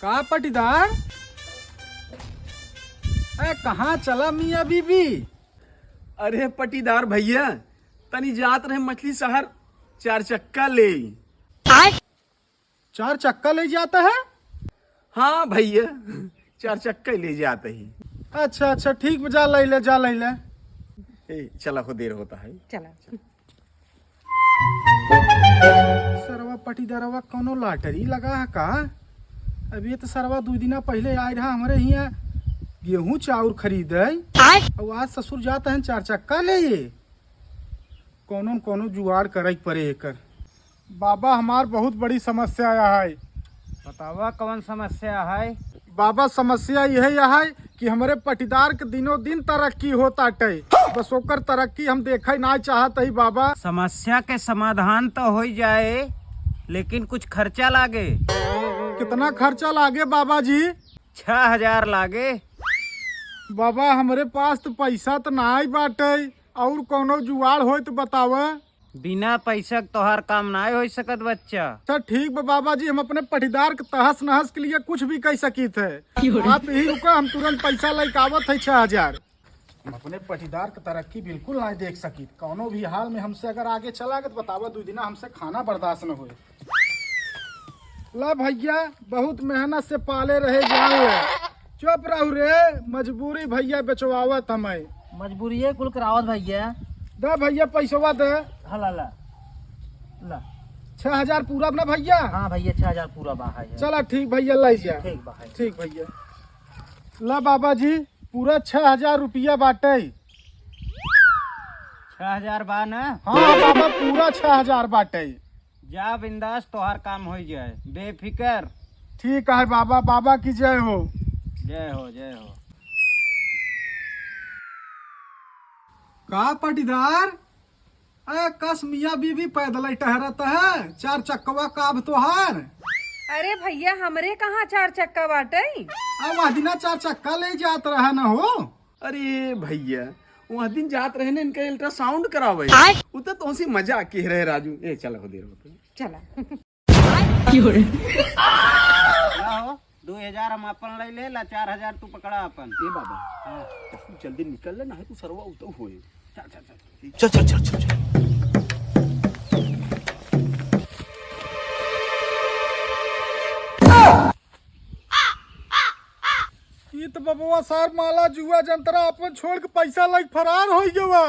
का पटीदार? कहाँ चला मियाँ बीबी? अरे पटीदार भैया तनी जात रहे मछली शहर 4 चक्का ले। 4 चक्का ले जाता है? हाँ भैया 4 चक्का ले जाते ही। अच्छा अच्छा ठीक, जा ले जा ले। चला हो देर होता है। चला सरवा पटीदारवा कोनो लॉटरी लगा है का? अभी तो सरवा 2 दिन पहले आए रहा हमारे यहाँ गेहूं चाउर खरीदे और आज ससुर जाता है 4 चक्का ले। ये कोनो न कोनो जुगाड़ करे पड़े एकर। बाबा हमार बहुत बड़ी समस्या है। बतावा कौन समस्या है? बाबा समस्या यह है कि हमारे पटीदार के दिनों दिन तरक्की होता टे, बस ओकर तरक्की हम देखे ना चाहत ही। बाबा समस्या के समाधान तो हो जाए लेकिन कुछ खर्चा लागे। कितना खर्चा लागे बाबा जी? 6000 लागे। बाबा हमारे पास तो पैसा तो ना ही बाटे, और कोनो जुगाड़ हो तो बतावा। बिना पैसा के तोहार काम ना हो सकत बच्चा। अच्छा ठीक बा बाबा जी, हम अपने पटीदार के तहस नहस के लिए कुछ भी कह सकी थे। आप यही रुका, हम तुरंत पैसा लेके आवत है 6000। हम अपने पटीदार की तरक्की बिल्कुल नहीं देख सकी। कोनो भी हाल में हमसे अगर आगे चला गया तो बतावा 2 दिन हमसे खाना बर्दाश्त न हुए। ला भैया बहुत मेहनत से पाले रहे जाए। चुप रहू रे, मजबूरी भैया बेचवावत हमें। मजबूरी है कुल करावत भैया। दे भैया पैसवा दे। ला ला ला 6000 पूरा ना भैया? हाँ भैया 6000 पूरा बाहा है। चला ठीक भैया ले जा। ठीक बाहा। ठीक भैया। ला बाबा जी पूरा 6000 रुपया बाटे। 6000 बा ना? हाँ बाबा पूरा 6000 बाटे। जा बिंदास तोहार काम हो जाए बेफिकर। ठीक है बाबा, बाबा की जय हो। जय हो जय हो। का पटीदार? कस मियाँ बीबी पैदल टहरत है, 4 चक्कवा काब तोहार। अरे भैया हमरे कहाँ 4 चक्का बाटे? वह दिना 4 चक्का ले जात रहा न हो। अरे भैया वहाँ दिन जात रहे ने इनका अल्ट्रासाउंड करावे। उतना तो सी मजा के रहे राजू। चला हो देर होता है। चला हो 2000 हम अपन ले ला 4000 तू पकड़ा अपन। बाबा हाँ तू जल्दी निकल ले, ना है तू सरवा उतर होए। चल चल चल चल चल। ये तो बबुआ सार माला जुआ जंतरा अपन छोड़ के पैसा लाइक फरार हो गया।